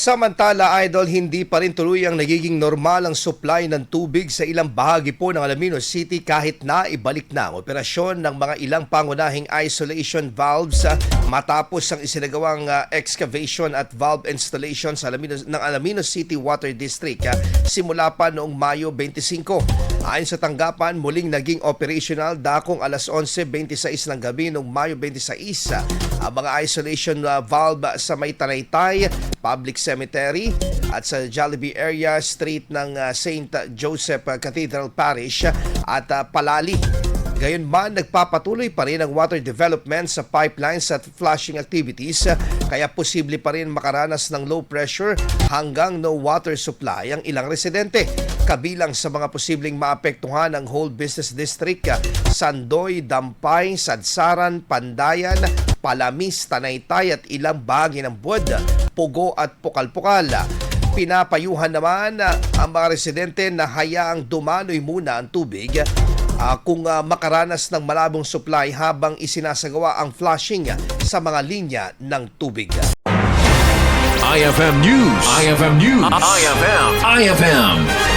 Samantala, Idol, hindi pa rin tuloy ang nagiging normal ang supply ng tubig sa ilang bahagi po ng Alaminos City kahit na ibalik na ang operasyon ng mga ilang pangunahing isolation valves matapos ang isinagawang excavation at valve installation sa Alaminos City Water District simula pa noong Mayo 25. Ayon sa tanggapan, muling naging operational dakong alas 11:26 ng gabi noong Mayo 26 ang mga isolation valve sa May Tanaytay Public Cemetery at sa Jollibee area street ng St. Joseph Cathedral Parish at Palali. Gayunman, nagpapatuloy pa rin ang water development sa pipelines at flushing activities kaya posible pa rin makaranas ng low pressure hanggang no water supply ang ilang residente. Kabilang sa mga posibleng maapektuhan ang whole business district, Sandoy, Dampay, Sadsaran, Pandayan, Palamis, Tanaytay at ilang bahagi ng Buod, Pugo at Pukal-Pukal. Pinapayuhan naman ang mga residente na hayaang dumaloy muna ang tubig kung makaranas ng malabong supply habang isinasagawa ang flushing sa mga linya ng tubig. IFM News. IFM News. IFM.